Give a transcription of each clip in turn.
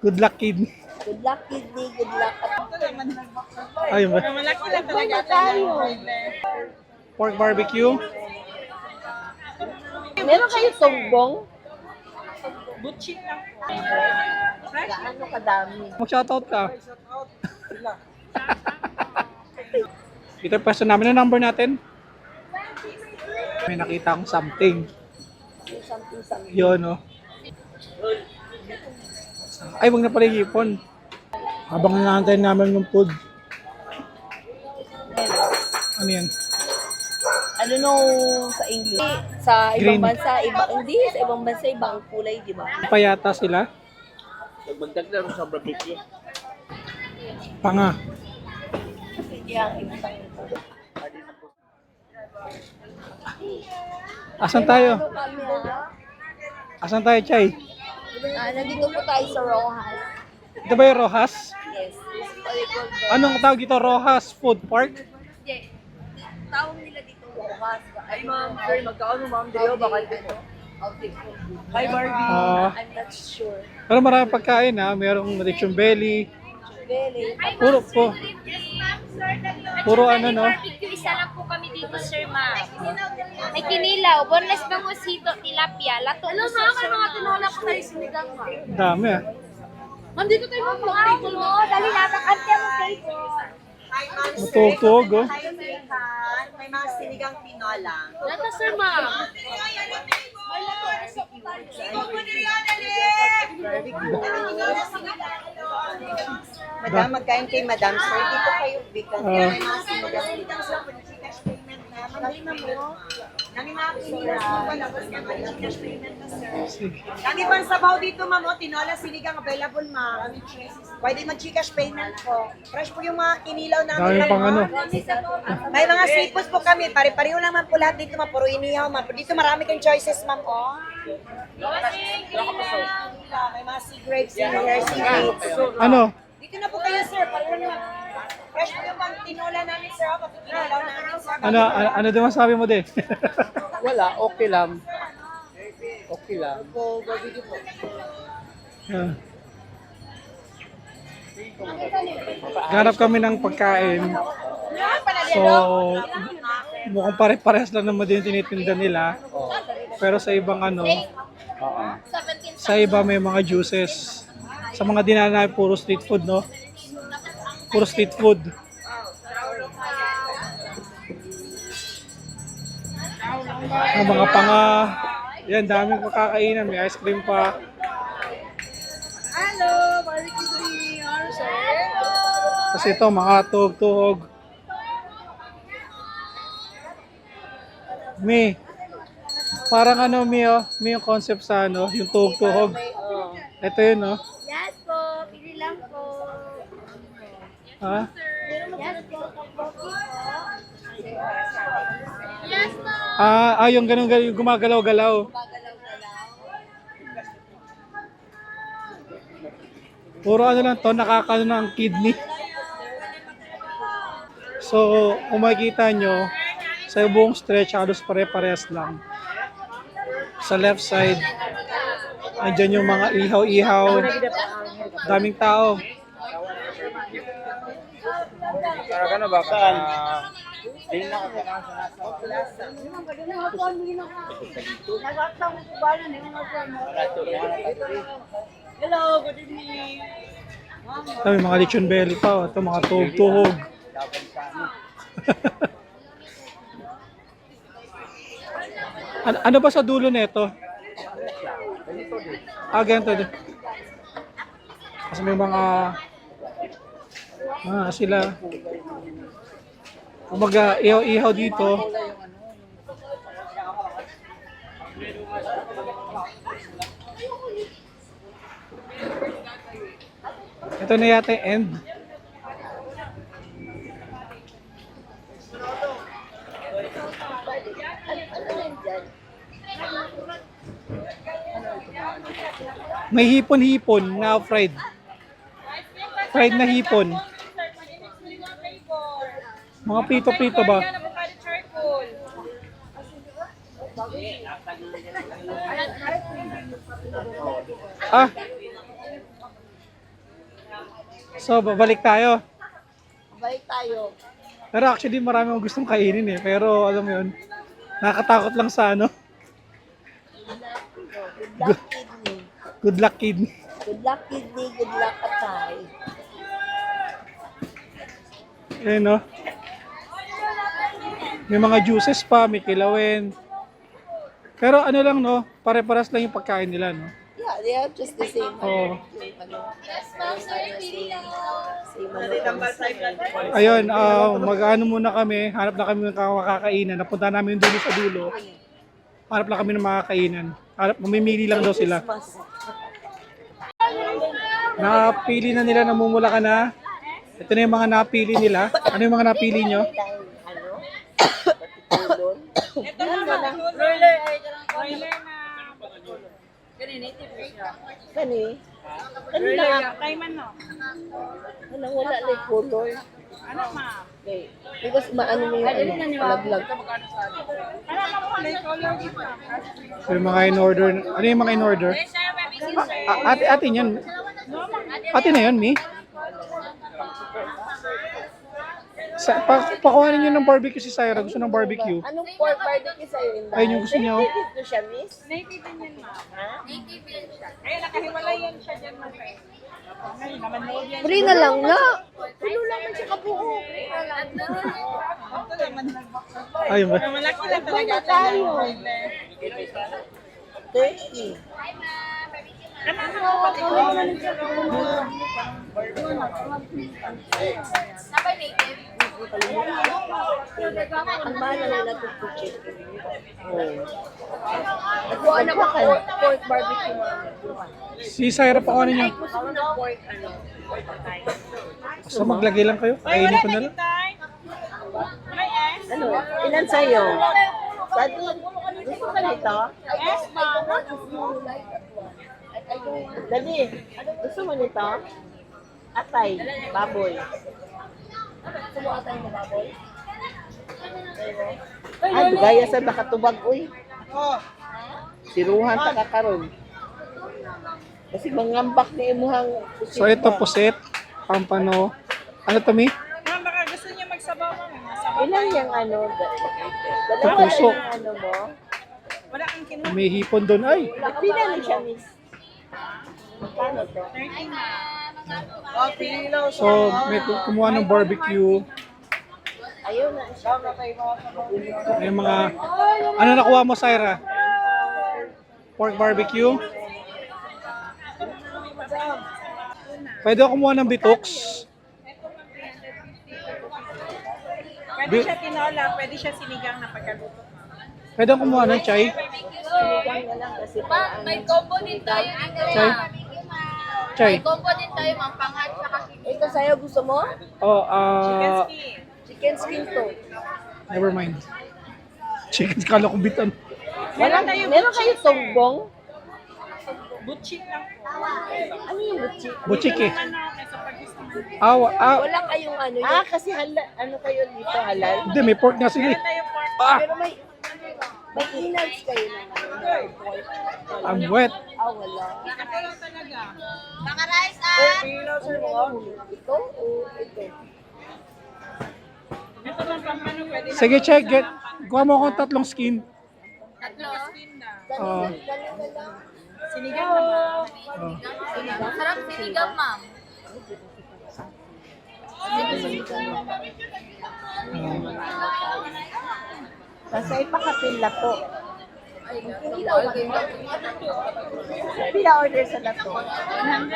Good luck, kid. Good luck, kidney. Good luck. Ayun ba? Malaki lang talaga tayo. Pork barbecue. Meron kayo tumbong? Butchit lang po. Gaano kadami? Mag-shoutout ka. Ito yung pwesto namin. Ang number natin? May nakita akong something. Something. Yun, no? Ay, wag na pala hipon. Habang nanaantay namin yung food. Ano yan? Ano no sa English? Sa Green. ibang bansa, hindi. Sa ibang bansa, ibang kulay, di ba? Payata sila. Magdagdag sa barbecue. Panga. Yung ibang Asan tayo? Ano kami, ha? Asan tayo, Chay? Nandito po tayo sa Rojas. Ito ba yung Rojas? Yes. Anong tawag dito? Rojas Food Park? Hindi. Tawag nila dito Rojas. Ay ma'am, sir, magkaano ma'am? Dito, baka dito. Hi Barbie. I'm not sure. Pero marami pagkain ha. Merong lechon belly. Very. Puro ano, no? Barbecue, isa lang po kami dito, sir, ma'am. May kinilaw, boneless bangosito, tilapia, lato po, sir, mga tinola po tayo sinigang, ma'am. Dami ah. Ma'am, dito tayo ma'am, table mo. Dali natin, ante mo table. Hi ma'am, sir. Matugtog, oh. Tayo sinigang. May mga sinigang tinola. Lato, sir, ma'am. Madam, magkain kay Madam, sir. Dito kayo, because may mga sinigang tinola. Nangin na mo. Nangin na pinilas mo pa labas ka ng Gcash payment na, sir. Sige. Nangin pang sabaw dito, ma'am. O, tinola, sinigang available, ma'am. Pwede mag-Gcash payment po. Fresh po yung mga kinilaw namin. Dami pang ano. May mga seafoods po kami. Pare-pareho lang man po lahat dito, ma'am. Puro inihaw, ma'am. Dito marami kang choices, ma'am. Oh. May mga sea grapes in here, seaweeds. Ano? Dito na po kayo, sir. Pareho naman. Fresh po yung pang tinola namin, sir. O, pagkikinilaw namin, sir. Ano din masabi mo din? Wala, okay lang. Okay lang. Yan. Ganap kami ng pagkain. So, mukhang pare-parehas lang naman din yung tinitinda nila. Pero sa ibang ano, sa iba may mga juices. Sa mga dinala namin, puro street food, no? Puro street food. Ang mga panga, yan, daming makakainan. May ice cream pa. Hello, barbecue dream, sir. Kasi ito, mga tuhog-tuhog. Mi, parang ano, Mi, oh, Mi yung concept sa ano, yung tuhog-tuhog. Ito yun, no? Yes po, pili lang po. Ha? Yes po, yes po. Yung ganun, yung gumagalaw-galaw. Puro ano lang to, nakakano na ang kidney. So, kung makikita nyo, sa buong stretch, halos pare-parehas lang. Sa left side, andyan yung mga ihaw-ihaw. Daming tao. Para ka na ba? Saan? Hindi na ka Hello, good evening. May mga lechon belly pa. Ito, mga tuhog-tuhog. Ano ba sa dulo nito? Ganito din. Kasi may mga sila. Kumaga, ihaw-ihaw dito. Ito na yata yung end. May hipon-hipon na fried. Fried na hipon. Mga prito-prito ba? So, babalik tayo. Balik tayo. Pero actually, marami akong gustong kainin eh. Pero alam mo yun, nakakatakot lang sa ano. Good luck, kidney. Good luck, kidney. Good luck, kidney. Good luck, atay. Ayun no. May mga juices pa, may kilawin. Pero ano lang no, pare-paras lang yung pagkain nila no. Yeah, they have just the same. Oo. Same. Ayun, mag-ano muna kami, hanap na kami ng kakainan. Napunta namin doon sa dulo. Hanap lang kami ng makakainan. Mamimili lang daw sila. Napili na nila, namumula ka na. Ito na yung mga napili nila. Ano yung mga napili nyo? Kani? Ano na? Ano, wala na yung color. Ano ma? Okay. Because maano mo yung laglag. So yung mga in-order. Ano yung mga in-order? Atin yan. Atin na yun, Mi. Pakuhanin nyo ng barbecue si Syra. Gusto ng barbecue. Anong pork barbecue sa'yo, Inday? Ayun yung gusto niyo. Native na siya, miss? Native din yan ma. Native yan siya. Kaya nakahiwalay yan siya dyan ma. Ngayon naman na yan. Free na lang na. Puno lang man siya kabuo. Ito naman nag-box. Ayun ba? Malaki lang talaga ito. Tayo. 30. Sabay native. Ang mahal na nila ito po chicken. Nagkuha na ba pork barbecue mo? Si Syra, pakuhanin nyo. Gusto mo ng pork ano? So maglagay lang kayo. Kainin ko na lang. Ano? Ilan sa'yo? Sado? Gusto ka nito? Yes ma. Dali. Gusto mo nito? Atay. Baboy. Gusto mo atay na baboy? Ay, gaya sa nakatubag, uy. Siruhan ta kakaroon. Kasi mangambak ni imuhang So ito pusit. Pampano. Ano to, Mi? Ma'am, baka gusto niya magsabaw ma'am. Masabaw. ilan yung ano? Dalawa Puso. yung ano mo? Wala kang kinuha. May hipon doon. Ay! Pila ni siya, miss? Magkano to? 13 ma. So may kumuha ng barbecue. Ayun na siya. May mga... Ano nakuha mo, Syra? Pork barbecue. Pwede ako kumuha ng bitoks. Pwede siya tinola, pwede siya sinigang na pagkaluto ma'am. Pwede ako kumuha ng chai. Sinigang na lang kasi Ma'am, may combo din tayo dito, Chay. ma'am. Chai. May combo din tayo, ma'am. Pangat sa kasi. ito sa'yo, gusto mo? Oh, Skin. Chicken skin to. never mind. Chicken, kala ko bitan. Meron kayo tongbong? Butchik lang po. Ano yung butchi? Buchik eh. Ano, kasi pag gusto mo. Wala kayong ano yun? Kasi ano kayo dito, halal? Hindi, may pork na sila. Meron tayo pork. Pero may innards kayo ng ano. I'm wet. Wala. Ito lang talaga. Baka rice, ah! Ito o ito? Ito lang pampano pwede na. Sige, check. Kuha mo akong tatlong skin. Tatlo. Skin na. Oh, Sinigang na ma'am. oh. Sarap sinigang, ma'am. Kasi ipakapil lato. Pila order sa lato? 100.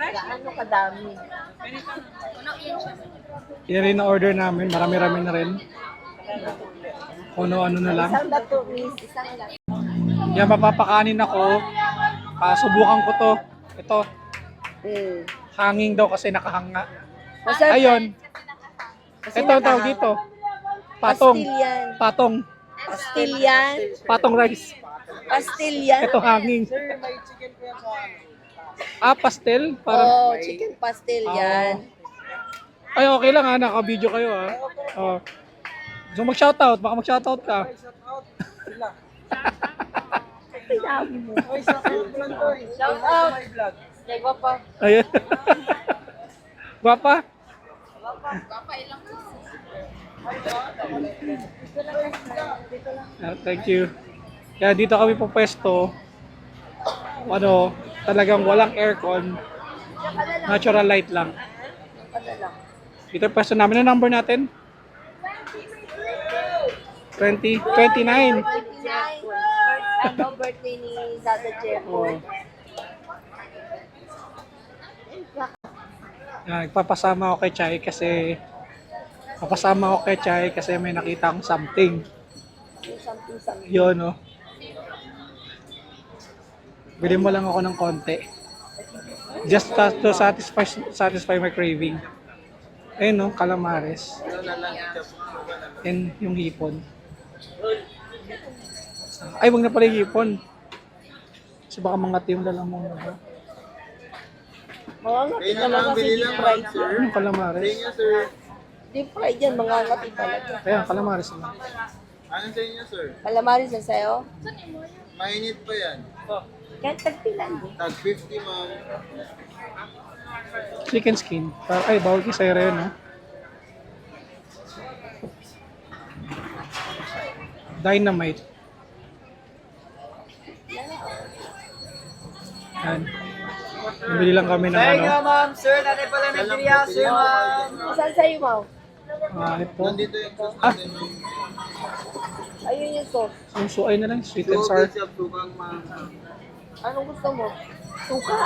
Gaano kadami? Puno yan siya. Yan rin na order namin. Marami-rami na rin. Kung ano na lang. Isang lato, miss. Isang lato. Yan, mapapakanin ako. Subukan ko to. Ito. Hanging daw kasi nakahanga. Ayun. Ito ang tawag dito. Patong. Pastil yan. Patong. Pastil yan. Patong rice. Pastil yan. Ito hanging. Pastel? Parang... Chicken pastil yan. Ay, okay lang ha. Naka-video kayo ha. So mag-shoutout. Baka mag-shoutout ka. Pinabi mo. Shout out. Kay Papa. Ayan. Guwapa? Thank you. Kaya dito kami po pwesto. Ano, talagang walang aircon. Natural light lang. Dito yung pwesto namin. Ano number natin? 29. Ano, birthday ni Dada Jeff. Oh. Nagpapasama ako kay Chay kasi may nakita akong something. Yun, no. Bili mo lang ako ng konti. Just to satisfy my craving. Ayun, no, calamares. And yung hipon. Ay, wag na pala yung hipon. Kasi baka mangati yung dalang mo. Diba? Mga ngati naman kasi deep fried yan. Yung calamares. Deep fried yan, mga ngati talaga. Kaya, calamares lang. Ano sa inyo, sir? Calamaris na sa'yo? Mainit pa yan. Kahit tagpilan. Tag 50, ma'am. Chicken skin. Ay, bawal kay sa'yo rin, no? Dynamite. Yan. Bumili lang kami ng ano. ma'am. Sir, natin pala nagkiriya, sir, ma'am. Saan sa'yo, Mau? Ito. Nandito yung sauce Ah, natin, ma'am. Ayun yung sauce. yung suay na lang. Sweet and sour. Ketchup, sukang, ma'am. Anong gusto mo? Suka.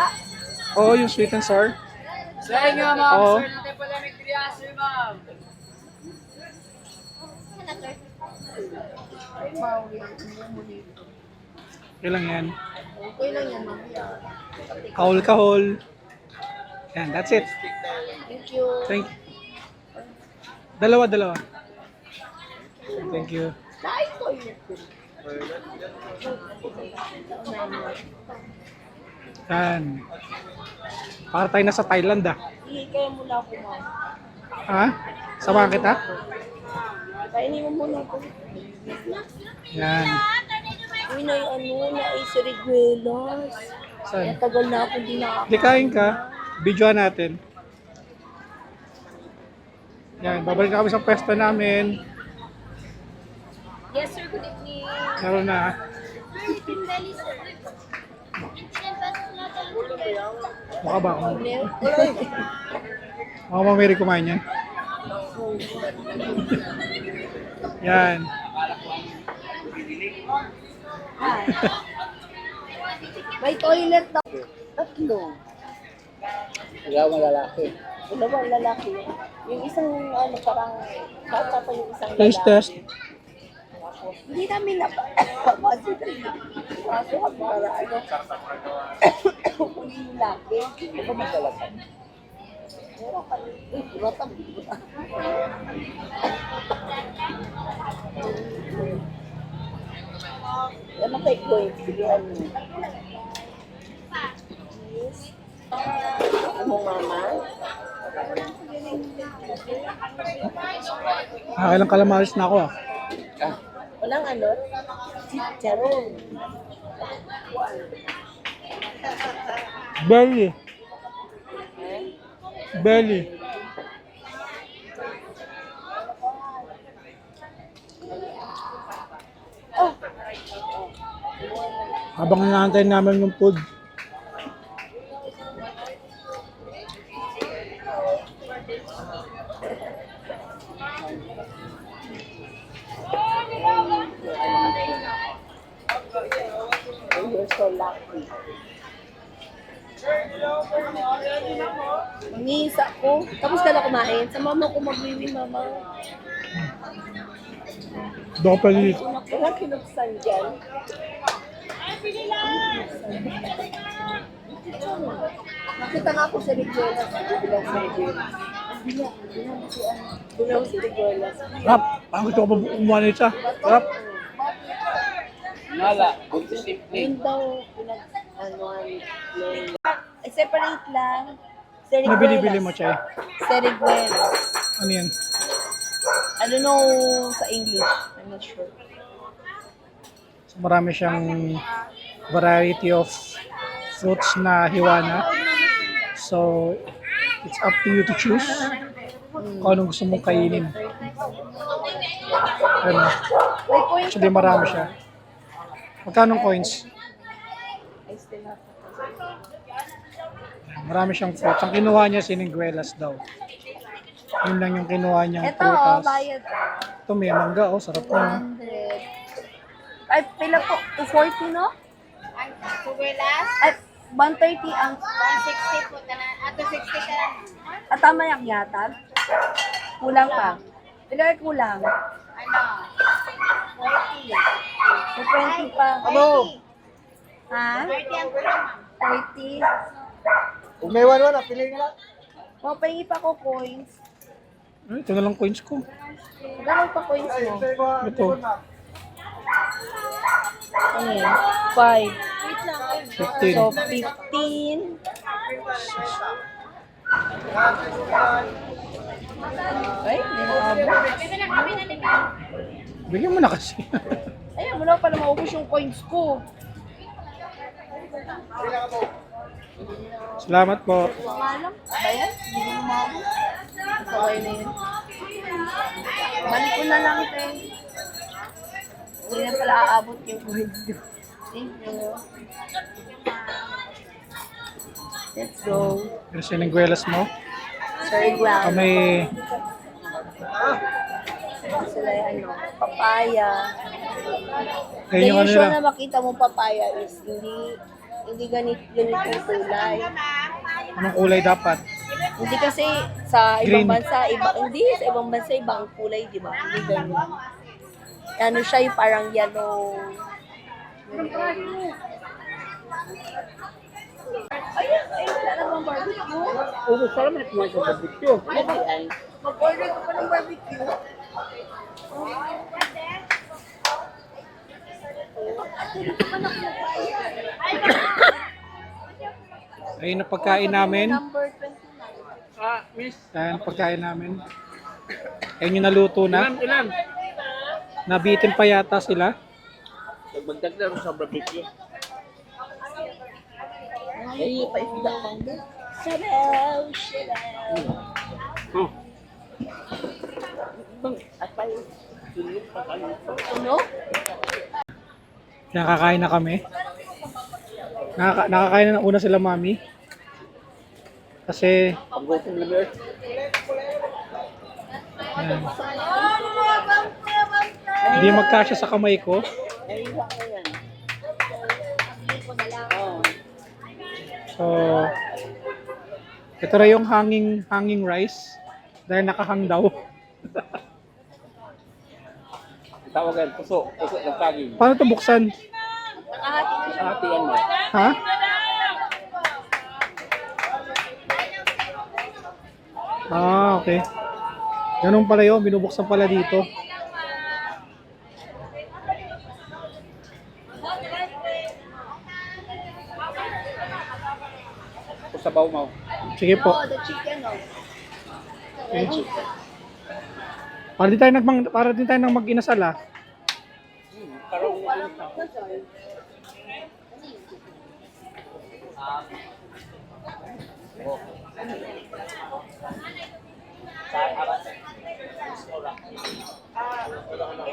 Oo, yung sweet and sour. Sir, nga, ma'am. Oo. Sir, natin pala nagkiriya, sir, ma'am. Ay, Mau, yung dito. Okay lang yan. Okay lang yan, mamaya. Kahol-kahol. Yan, that's it. Thank you. Thank you. Dalawa. Thank you. Kain ko yun. Yan. Para tayo nasa Thailand, ah. Sige, kaya muna ako, Mau. Ha? Samahan kita? Kainin mo muna ako. Yan. Uy, na yung ano, na ay Siriguelas. Kaya Saan? tagal na ako din nakakain. Di kain ka. Videoan natin. Yan. Babalik na kami sa pwesto namin. Yes, sir. Good evening. Meron na. Dali, sir. 99 pesos na talaga. Mukha ba ako? Milk. Mukha ba Mary kumain yan? Yan. May toilet daw. Tatlo. Dalawang lalaki. Dalawang lalaki. Yung isang ano parang bata pa yung isang Taste lalaki. test. Hindi namin napapasok. Kaso ka para ano. Kunin yung laki. Hindi ba magdalasan? Meron ka rin. Buratang buta. Ano kay Koy? Bigyan mo. Yes. Ano mama? Ilang calamares na ako, ah. Walang ano? Chicharon. Belly. Belly. Habang inaantay namin yung food. You're so lucky. Mangisa ko. Tapos ka na kumain. Sa mama ko magwiwi, mama. Doon pa dito. Wala kinuksan dyan. Nakita nga ako sa Riguelas. Bilang sa Riguelas. Bilang sa Riguelas. Rap, ang gusto ko pa umuha na isa. Rap. Nala, buntis simple. Yun daw, pinag-anuan. Separate lang. Sa Ano binibili mo, Chay? Sa Riguelas. Ano yan? I don't know sa English. I'm not sure. So, marami siyang variety of fruits na hiwa na. So, it's up to you to choose kung anong gusto mong kainin. Ano? May coins Actually, marami siya. Magkano coins? Marami siyang fruits. Ang kinuha niya, siniguelas daw. Yun lang yung kinuha niyang Ito, oh, prutas. bayad. Ito, may mangga, oh. Sarap na. 100. Ay, pila po? 240, no? Ang sugulas, Ay, 130 ang... 160 po na. Ato 60 ka lang. At tama yung yata? Kulang pa. Pila ay kulang? Ano? 40. 20 pa. Ano? Ha? 30 ang kulang, ma'am. 30? Kung may 1-1, pili nga lang. Mapahingi pa ko coins. Ay, ito na lang coins ko. Ganun pa coins mo. Ito, Ano yun? 5. 15. So, 15. Ay, may nakabot. Bigyan mo na kasi. Ayan, wala pa na maubos yung coins ko. Salamat po. Malam? Ba yan? Hindi mo maubos. Okay na yun. Balik ko na lang, te. Hindi na pala aabot yung coins ko. Thank you. Let's go. Pero siniguelas mo. Sorry, Glam. Kami, Sila yung ano, papaya. ayun The yung ano usual nila. na makita mo papaya is hindi ganito yung kulay. Anong kulay dapat? Hindi kasi sa ibang Green. bansa, sa ibang bansa ibang kulay, di ba? Hindi ganyan. Ano siya yung parang yellow. Ayun, wala na bang barbecue? Oo, sarap na kumain sa barbecue. Mag-order ko pa ng barbecue. Ayun ang pagkain namin. Number 29. Ah, miss. Ayun ang pagkain namin. Ayun yung naluto na. Ilan? Nabitin pa yata sila. Magdagdag sa barbecue. Ay, pa-isda mangga. Sabaw, sabaw. Oh. Ano? Nakakain na kami. Nakakain na una sila mami. Kasi, Pag-gutom na beer. ayan, hindi magkasya sa kamay ko. So, ito na yung hanging rice. Dahil nakahang daw. Tawagan, puso ng saging. Paano ito buksan? Hatian mo. Ha? Ah, okay. Ganun pala yun. Binubuksan pala dito. Sabaw mo. Sige po. Oh, the chicken, oh. Okay. Para din tayo nang mag-inasal ah.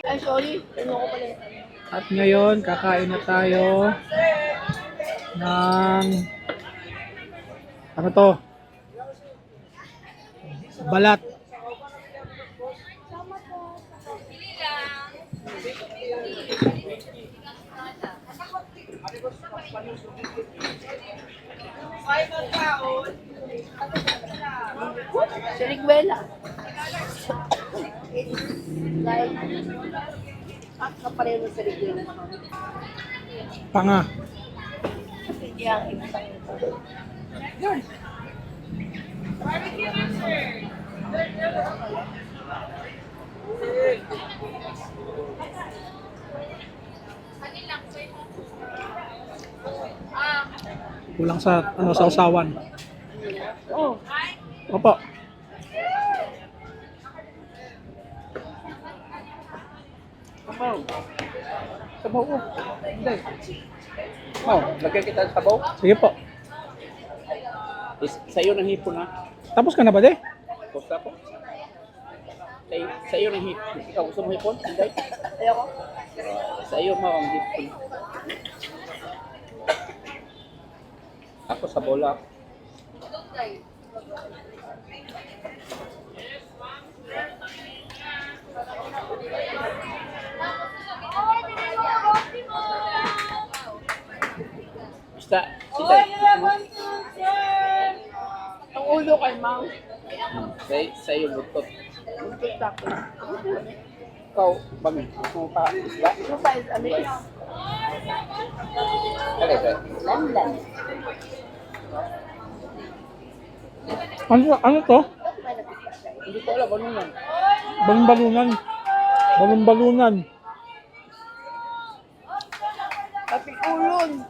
Ay, sorry. Ano ko pala? At ngayon, kakain na tayo ng ano to? Balat. Siriguela. Like, kapareho sa siriguela. Panga. Hindi ang ibang ito. Kulang sa sa usawan. Oh, Opo. Sabaw. Sabaw ko. Hindi. Oh, lagyan kita ng sabaw. Sige po. Sa iyo ng hipon ha. Tapos ka na ba, de? Basta po. Sa iyo ng hipon. Ikaw gusto mo hipon? Hindi. Ayoko. Sa iyo mo ang hipon. Ako sa bola. Basta, sila. Ang ulo kay Mang. Sa iyo butot. Buntot ako. Ikaw, bami. Gusto mo pa isla? Ano pa is alis? Kaya ka. Landan. Ano to? Hindi ko alam ano yan. Balon-balunan. Balon-balunan. Kapikulon.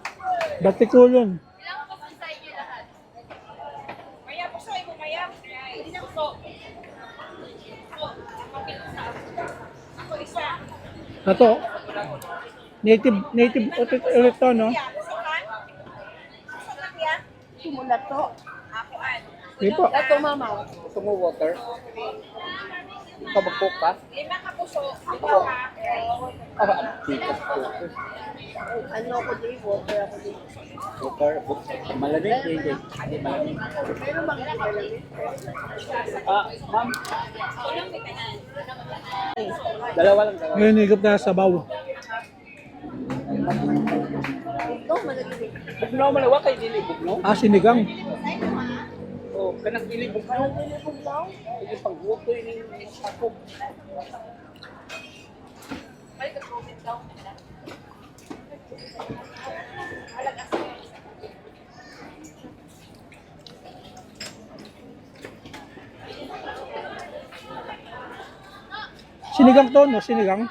Batikulon. Maya po sa mo, Maya. Hindi na po. Ako isa. Ito. Native ulit to, no? Simula to. Sige po. Ito, mama. Gusto mo water? Ikaw mag-cook ka? Lima ka puso. Ako ha. Tikas po. Ano ako din, water ako din. Water, malamig, hindi. Hindi malamig. Meron bang malamig? Ma'am. Dalawa lang. Ngayon, higop na sa sabaw. Ito, malagig. Bugnaw malawa kay dili bugnaw. Sinigang. O kanang dili bugnaw. Hindi pang buto ini ako. Sinigang to, no? Sinigang.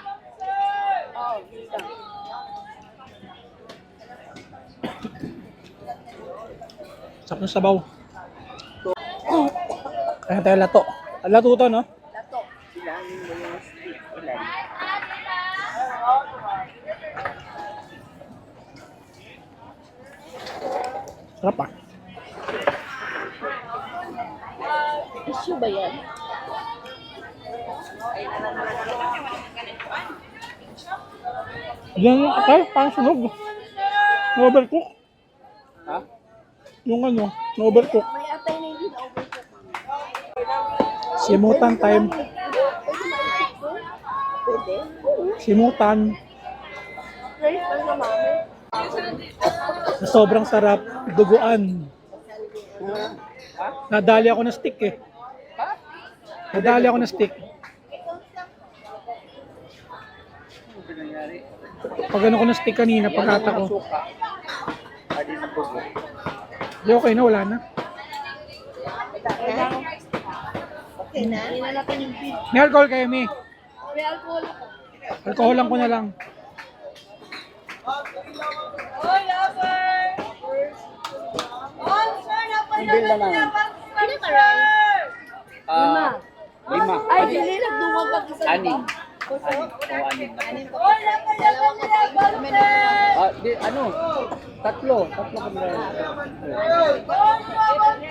Sarap ng sabaw. Kaya tayo lato. Lato to, no? Lato. Ilangin mo yung stick. Ilan? Sarap ah. Issue ba yan? Yan yung atay, parang sunog. Na-overcook. Ha? Yung ano, na-overcook. May atay na hindi na-overcook. Simutan time. Pwede? Simutan. Rice lang sa mami. Sobrang sarap. Duguan. Nadali ako ng stick eh. Nadali ako ng stick. Ano nangyari? Pag ano ko ng stick kanina, pagkata ko. Suka. Adi na bugo. Di okay na, wala na. Okay na? Hindi na natin yung feed. May alcohol kayo, Mi. May alcohol ako. Alcohol lang ko na lang. Bill na lang. Hindi ka rice. Lima. Ay, dili nagdungag pag isa. Anim. Anim. Dalawang atay. Ano? Tatlo kami na.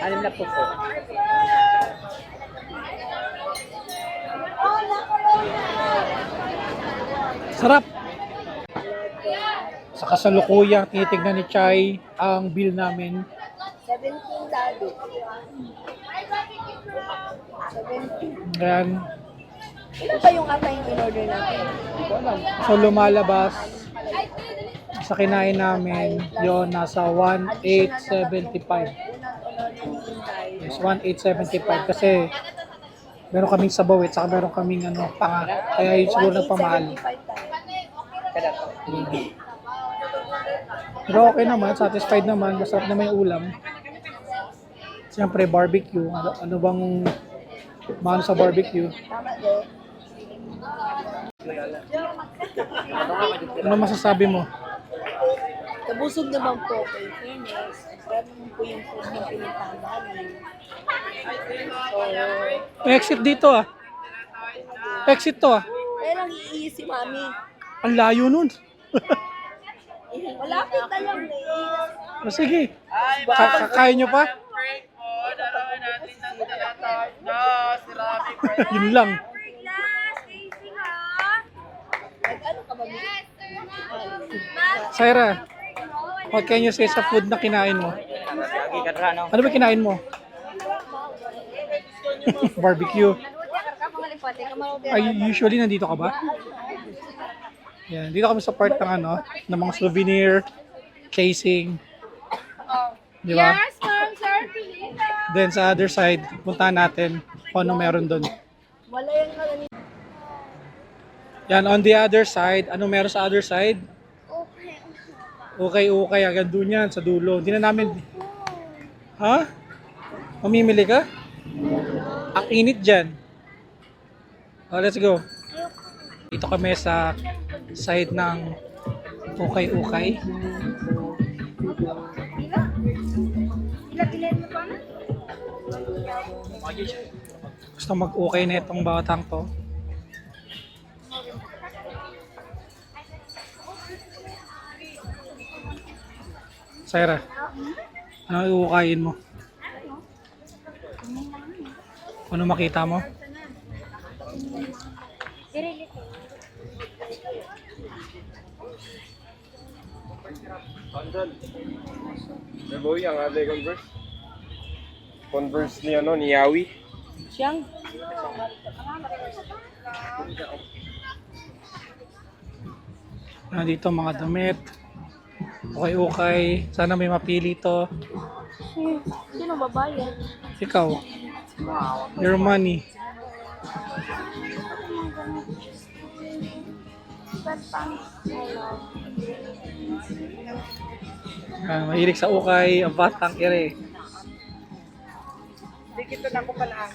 Anim na puso. Sarap! Sa kasalukuyang tinitignan ni Chay ang bill namin. 17 daddy. 17. Ayan. Ilan ba yung atay yung in-order natin? So lumalabas sa kinain namin, yon nasa 1,875. Yes, 1,875 kasi meron kaming sabaw at saka meron kaming panga. Kaya yun siguro nagpamahal. Kada. Pero okay naman, satisfied naman, masarap naman yung ulam. Siyempre barbecue, ano bang mahal sa barbecue? Tama din. Ano masasabi mo? Nabusog naman po ko. In fairness, sarap naman po yung food ng pinuntahan namin. So, Exit dito ah. Exit to ah. kaya lang iiis si mami. Ang layo nun. Malapit na lang. Naiiis. O sige. Kaya nyo pa? Yun lang. Ano ka ba? Syra, what can you say sa food na kinain mo? Lagi ka dra, no? Ano ba kinain mo? Barbecue. Ay, usually nandito ka ba? Yan, dito kami sa part ng ano, ng mga souvenir, casing. Di ba? Then sa other side, puntahan natin kung ano meron doon. Wala yung kalani. Yan, on the other side, ano meron sa other side? Okay, hanggang doon yan, sa dulo. Hindi na namin... Ha? Mamimili ka? Ang init dyan. Oh, let's go. Dito kami sa side ng ukay-ukay. Gusto mag-ukay na itong batang to. Syra, ano iukayin mo? Ano makita mo? May boy, ang ate Converse. Converse ni ano, ni Yawi. Siyang. Nandito mga damit. Okay. Sana may mapili to. Sino babayad? Ikaw. Your money. Mahilig sa ukay, ang batang ire. Hindi kita na ako pala.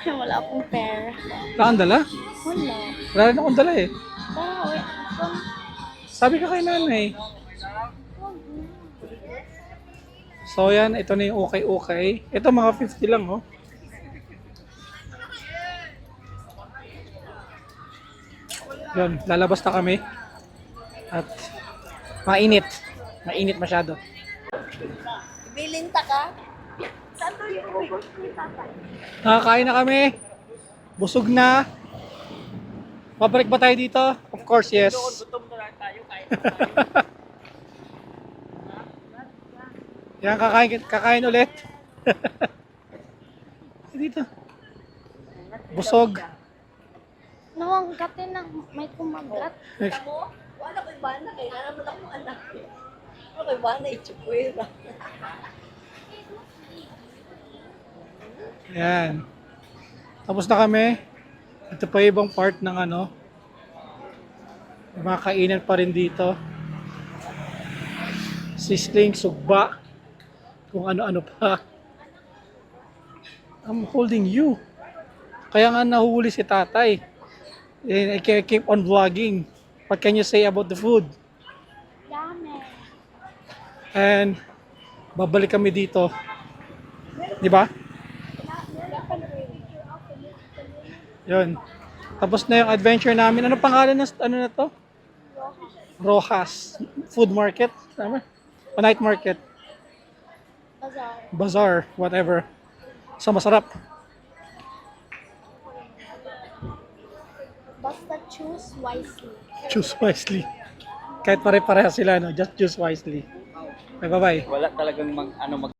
Wala akong pera. Wala kang dala? Wala. Wala rin akong dala eh. Bawi. Sabi ka kay nanay. So yan, ito na yung okay. Ito mga 50 lang oh. Yan, lalabas na kami. At mainit. Mainit masyado. Bilinta ka? Nakakain na kami. Busog na. Pabalik ba tayo dito? Of course, yes. Yan, kakain ulit. Dito. Busog. Nawang gatin na may kumagat. Wala ko'y bana kay naman akong anak. Wala ko'y bana itsukwera. Yan. Tapos na kami. Ito pa yung ibang part ng ano. May mga kainan pa rin dito. Sisling, sugba. Kung ano-ano pa. I'm holding you. Kaya nga nahuli si tatay. And I can keep on vlogging. What can you say about the food? Dami. And babalik kami dito. Di ba? Yun. Tapos na yung adventure namin. Ano pangalan ng ano na to? Rojas. Food market. Tama? O night market. Bazaar. Whatever. So masarap. Basta choose wisely. Choose wisely. Kahit pare-pareha sila, no? Just choose wisely. Okay, bye-bye. Wala talagang mag